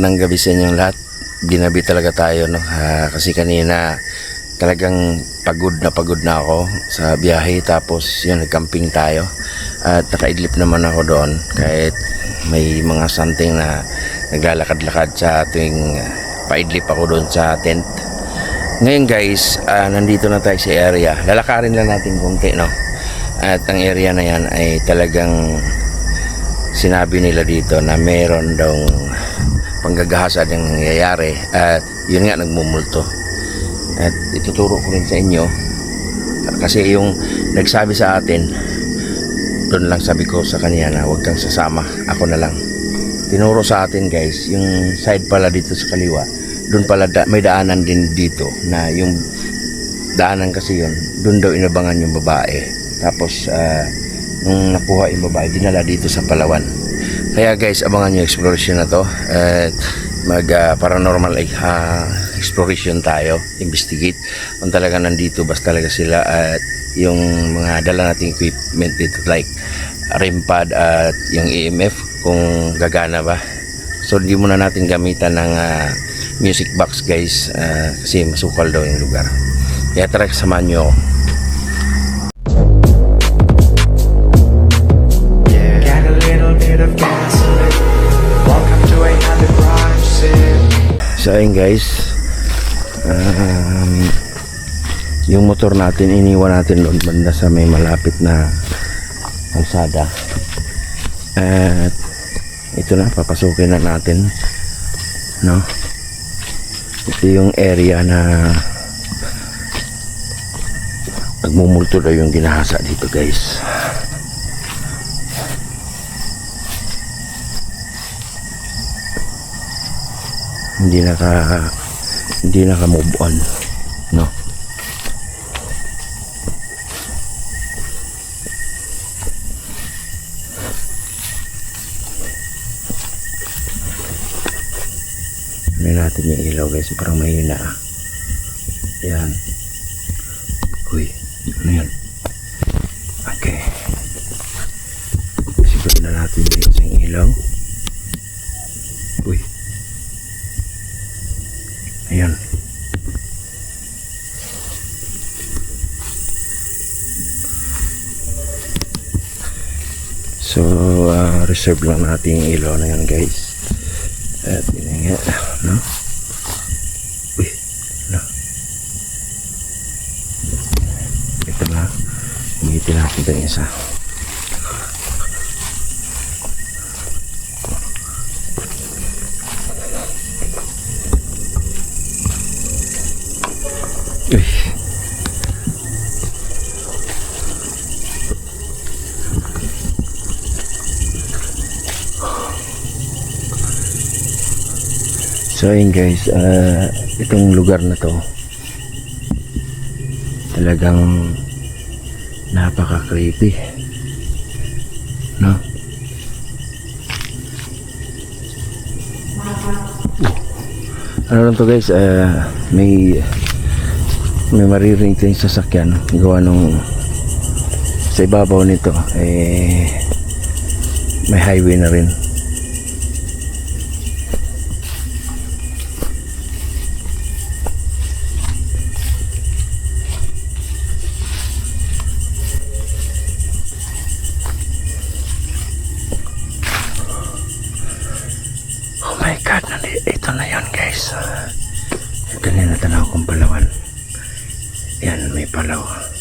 Nang gabi sa inyong lahat, ginabi talaga tayo, no? Kasi kanina talagang pagod na ako sa biyahe, tapos yun, nagcamping tayo at nakaidlip naman ako doon kahit may mga something na naglalakad-lakad sa tuwing paidlip ako doon sa tent. Ngayon guys, nandito na tayo sa area, lalakarin lang natin konti, no? At ang area na yan ay talagang sinabi nila dito na meron daw panggagahasa yung nangyayari, at yun nga, nagmumulto. At ituturo ko rin sa inyo kasi yung nagsabi sa atin doon lang, sabi ko sa kanya na huwag kang sasama, ako na lang. Tinuro sa atin guys, yung side pala dito sa kaliwa, doon pala may daanan din dito, na yung daanan kasi yun, doon daw inabangan yung babae. Tapos nung nakuha yung babae, dinala dito sa Palawan. Kaya guys, abangan nyo exploration na to at mag paranormal exploration tayo, investigate kung talaga nandito bas talaga sila, at yung mga dala nating equipment dito like REM pad at yung EMF kung gagana ba. So hindi muna natin gamitan ng music box guys, kasi masukal daw yung lugar. Kaya tara, samahan nyo ako. So ayun guys, yung motor natin iniwan natin doon banda sa may malapit na kalsada, at ito na, papasukin na natin, no? Ito yung area na nagmumulto daw yung ginahasa dito guys. Hindi naka move on, no? Ano natin yung ilaw guys, parang mahina. Yan. Uy, ano yan? Okay, siguro na natin yung ilaw. Uy, ayan. So reserve lang natin yung ilaw na yan guys. At yun nga, no? Uy, no? Ito na, umitin natin ito yung isa. Uy. So ayun guys, itong lugar na to talagang napaka creepy, no? Ano lang to guys, may maririnig tayong sasakyan gawa nung sa ibabaw nito may highway na rin. Oh my god, ito na yan guys. Ito na natanaw kong Palawan. Yan, may Palaw.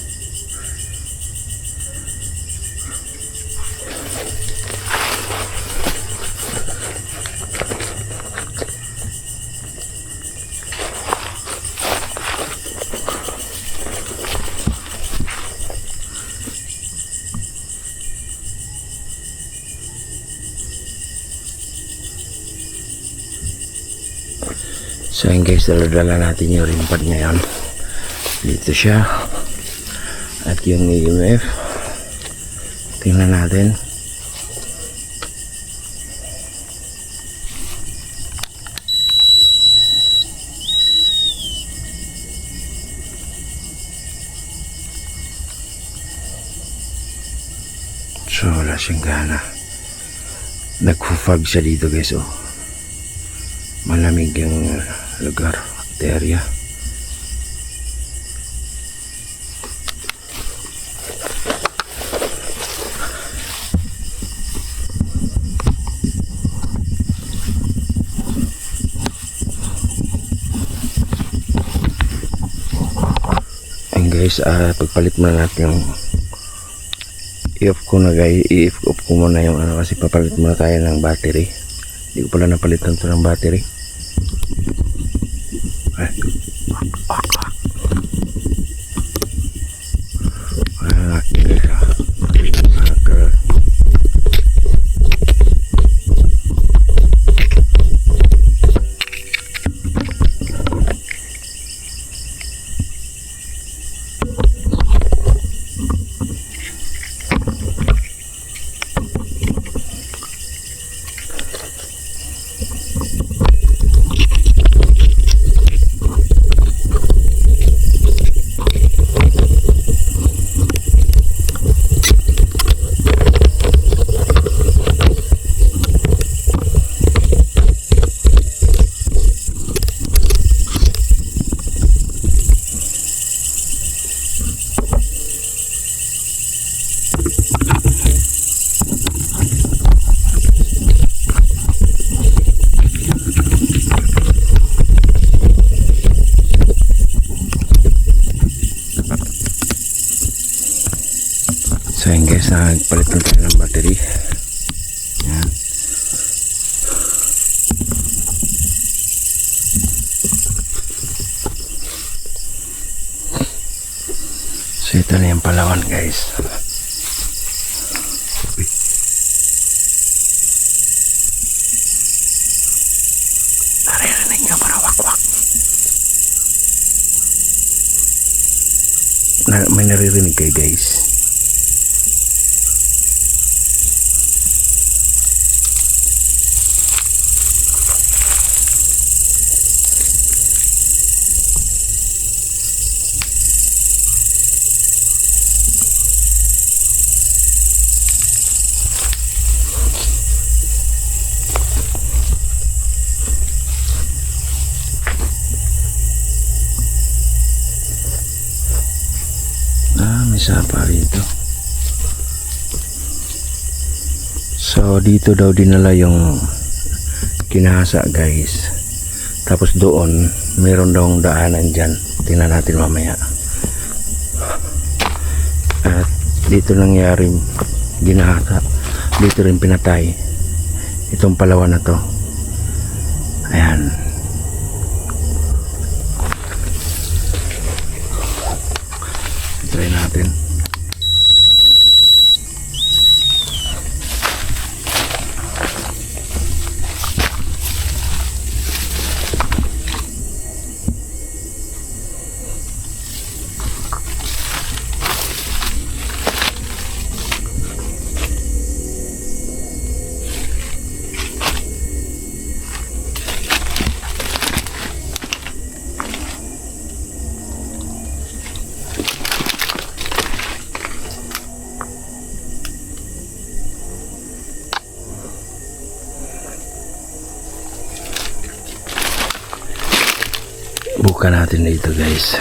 So yun guys, dala natin yung REM pad ngayon. Dito siya. At yung EMF, tingnan natin. So wala siyang gana. Nagfufag siya dito guys, oh. malamig yung lugar at area. Ayun guys, pagpalit muna natin yung i-off ko na guys, i-off ko muna yung ano kasi papalit muna tayo ng battery. Hindi ko pala napalitan ito ng battery. So yun guys, nagpalit na tayo ng battery. Yan. So ito na yung Palawan guys. Naririnig nyo para wakwak. May naririnig kayo guys. May sapa rito. So dito daw dinala yung kinahasa guys. Tapos doon meron daw daanan dyan. Tingnan natin mamaya. At dito nangyari ginahasa. Dito rin pinatay itong Palawan na to. Ayan. Try natin. Buka natin dito guys.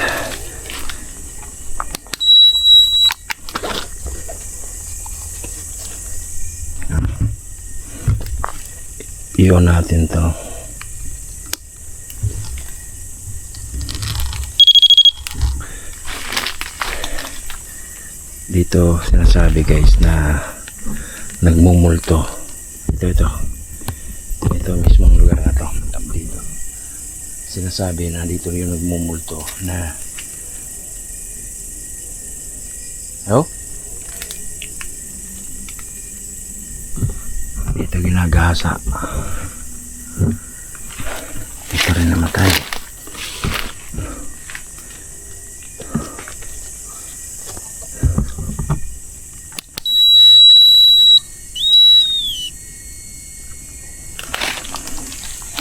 I-on natin to. Dito sinasabi guys na nagmumulto. Ito mismong lugar na to. Dito sinasabi na dito yung nagmumulto na dito ginagasa. Dito rin namatay.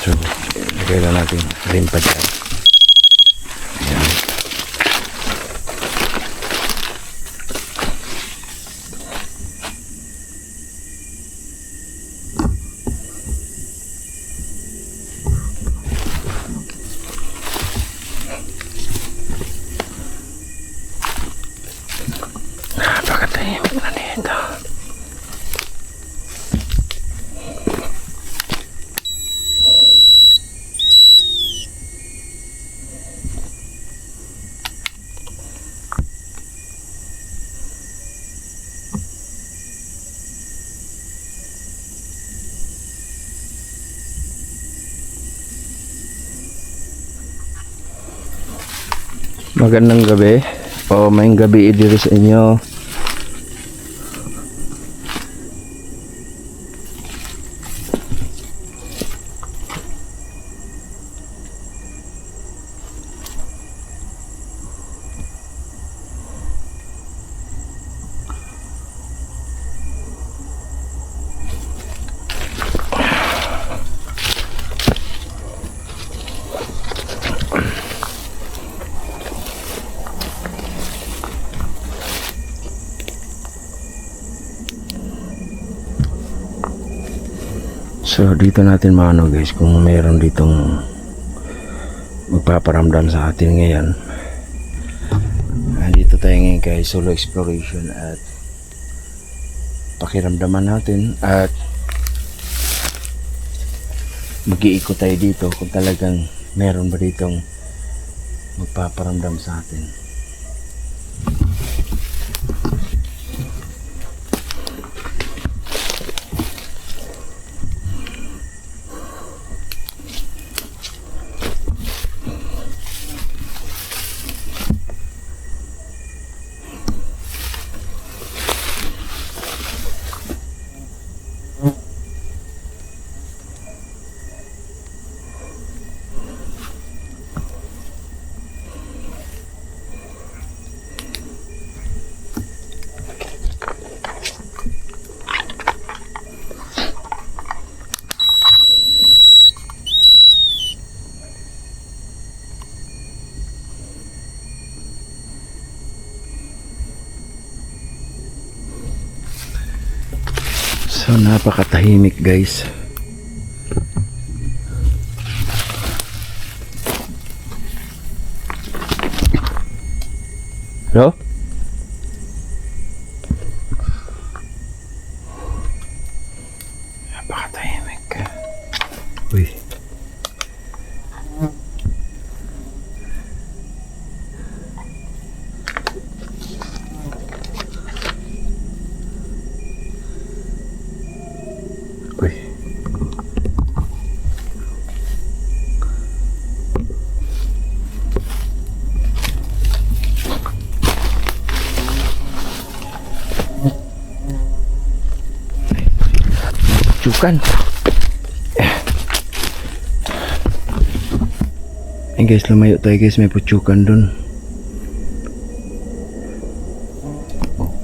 So lagay lang natin rin pa dyan. Ayan. Magandang gabi. O may gabi diri sa inyo. So dito natin maano guys kung mayroon ditong magpaparamdam sa atin ngayon. Dito tayo ngayon kay solo exploration at pakiramdaman natin at mag-iikot tayo dito kung talagang meron ba ditong magpaparamdam sa atin. So napakatahimik guys. Hello? Napakatahimik. Uy. Uy. Cukan. Guys, lumayo tayo guys, may pucukan dun.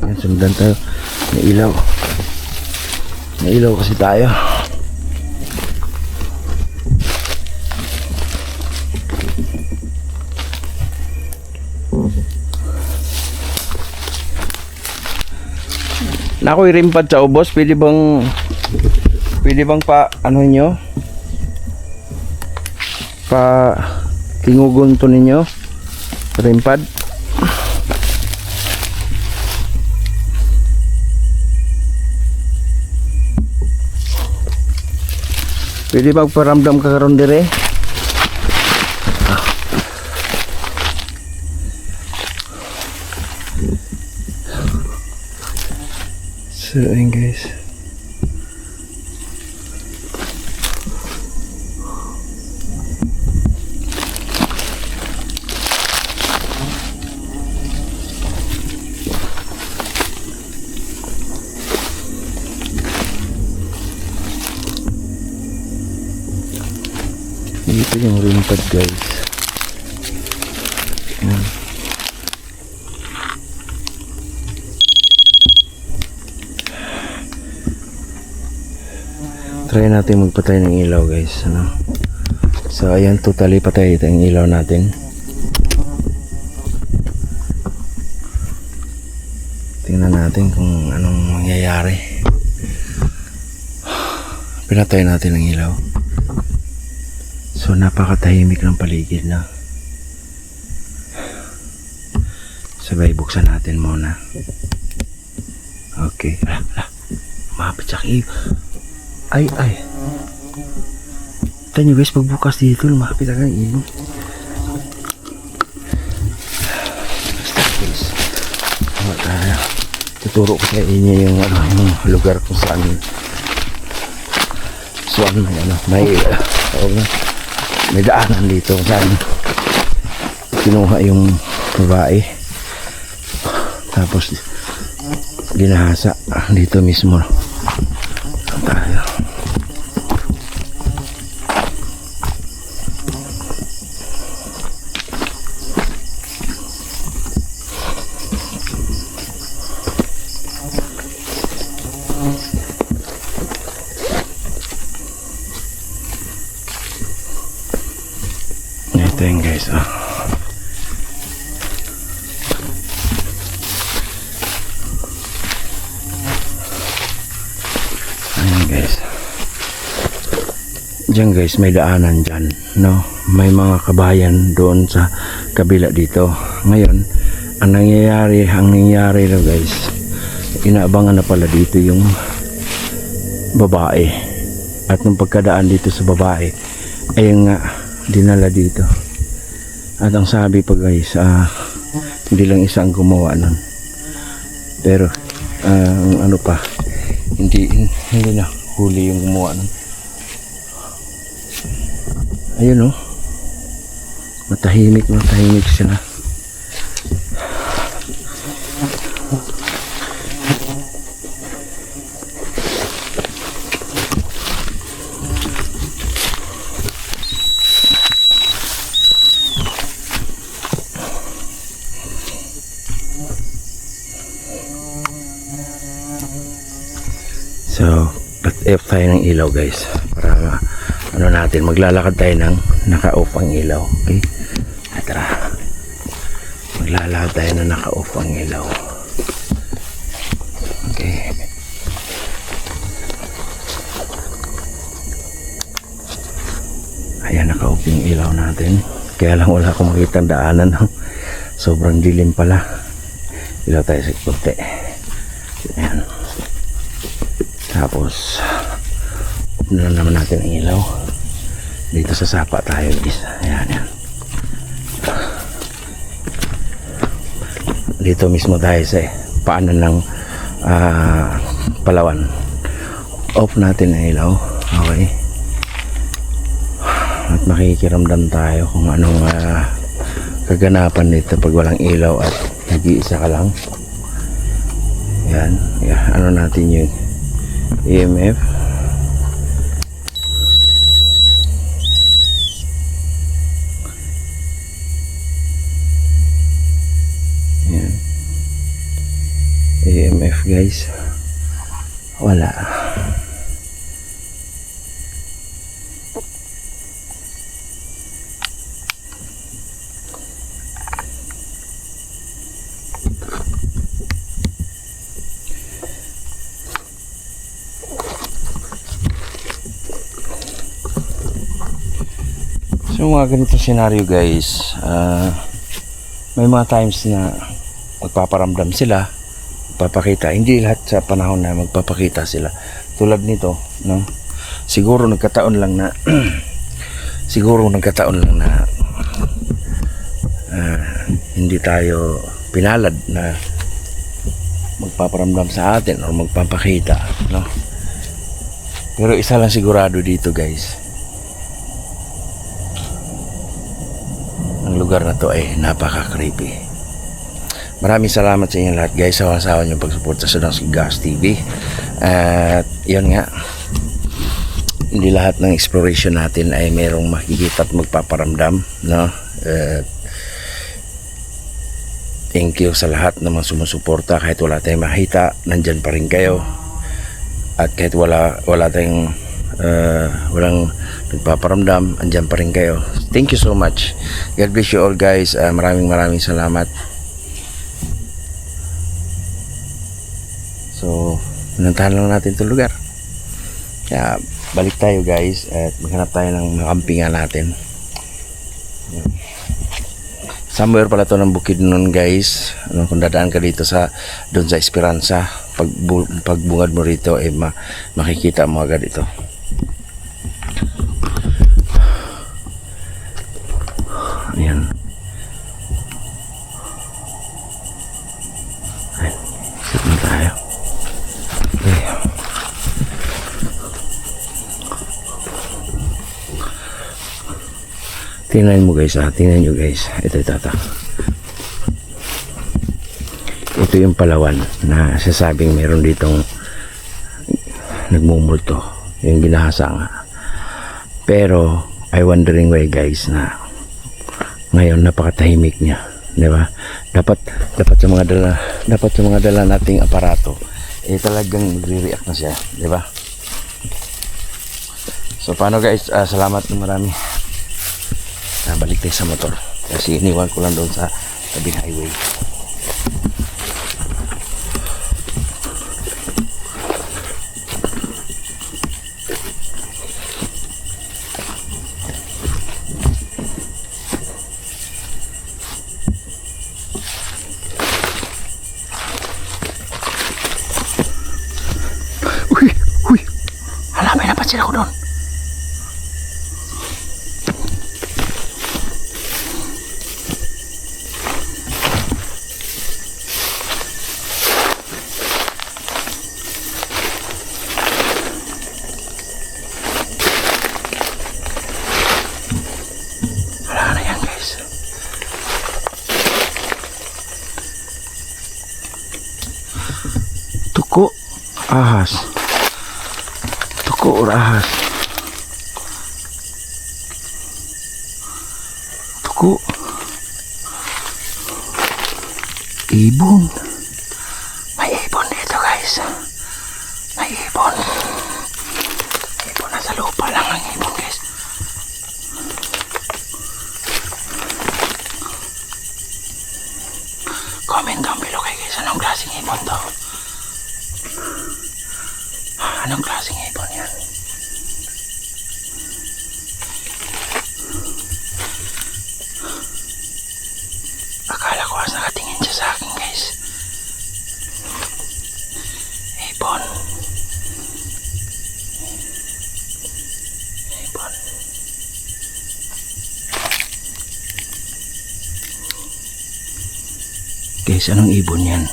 Yan, sundan tayo. May ilaw. May ilaw kasi tayo. Nakoy rimpad sa ubos, pwede bang pa ano nyo? Pa tingugon to ninyo. Rimpad. Pwede magparamdam ka karon dire? So ayun guys. Ito yung rimpad guys. Ayan. Try natin magpatay ng ilaw guys, ano? So ayan, totally patay ito yung ilaw natin. Tingnan natin kung anong mangyayari. Pinatay natin ang ilaw. So napakatahimik ng paligid na. Sabay buksan natin muna. Okay. Mapit sa kiyo. Ay. Ito nyo guys, pagbukas dito, lumapit agad ang ilong. Tuturo ko sa inyo yung lugar kung saan may daanan dito kung saan kinuha yung babae. Tapos ginahasa dito mismo tayo. Ito yun guys, oh. Ayan guys. Diyan guys, may daanan dyan, no? May mga kabayan doon sa kabila dito. Ngayon, ang nangyayari daw guys, inaabangan na pala dito yung babae. At nung pagkadaan dito sa babae, ayun nga, dinala dito. At ang sabi pa guys, hindi lang isang gumawa nun. Pero, ano pa, hindi na huli yung gumawa nun. Ayun oh, matahimik sila. So, off tayo ng ilaw guys para ano natin, maglalakad tayo ng naka-off ang ilaw. Okay? Tara. Maglalakad tayo ng naka-off ang ilaw. Okay. Ayan, naka-off yung ilaw natin. Kaya lang wala akong makitang daanan. Sobrang dilim pala. Ilaw tayo sa kunti. Ayan. Tapos off na naman natin ang ilaw. Dito sa sapa tayo guys. Ayan, ayan. Dito mismo tayo sa paanan ng Palawan. Off natin ang ilaw. Okay. At makikiramdam tayo kung anong kaganapan dito pag walang ilaw at nag-iisa ka lang. Yan. Yan. Ano natin yung EMF. Yan. EMF guys. Wala. So mga ganito scenario guys, may mga times na magpaparamdam sila, magpapakita. Hindi lahat sa panahon na magpapakita sila. Tulad nito, no? Siguro nagkataon lang na hindi tayo pinalad na magpaparamdam sa atin o magpapakita, no? Pero isa lang sigurado dito guys, ang lugar na to ay napaka-creepy. Maraming salamat sa inyo lahat guys sa wasawa niyong pagsuporta sa Gas TV. At yun nga, hindi lahat ng exploration natin ay merong makikita at magpaparamdam, no? Thank you sa lahat na mga sumusuporta. Kahit wala tayong makita, nandyan pa rin kayo. At kahit walang nagpaparamdam, andyan pa rin kayo. Thank you so much. God bless you all guys. Maraming salamat. So, pinuntahan lang natin itong lugar. Kaya balik tayo guys at maghanap tayo ng makampingan natin. Somewhere pala to ng bukid nun guys. Kung dadaan ka dito doon sa Esperanza, pagbungad mo rito ay makikita mo agad ito. Ayan. Sit na tayo. Okay. Tingnan mo guys, tingnan nyo guys. Ito. ito yung Palawan na sasabing meron ditong nagmumulto, yung ginahasa nga. Pero I wondering why guys na ngayon napakatahimik niya, di ba? Dapat sa mga dala nating aparato talagang magre-react na siya, di ba? So paano guys, salamat na marami. Balik tayo sa motor kasi iniwan ko lang doon sa tabing highway. Uy, hala, may napansin ako doon. Tuko, ahas. Tuko or ahas. Tuko. Ibon. May ibon dito guys. May ibon. Ibon, nasa lupa lang ang ibon guys. Comment down below kayo guys, anong klaseng ibon to? Anong klaseng ibon yan? Akala ko as nakatingin siya sa akin guys. Ibon. Ibon. Guys, anong ibon yan?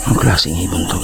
Ang klaseng ibon to.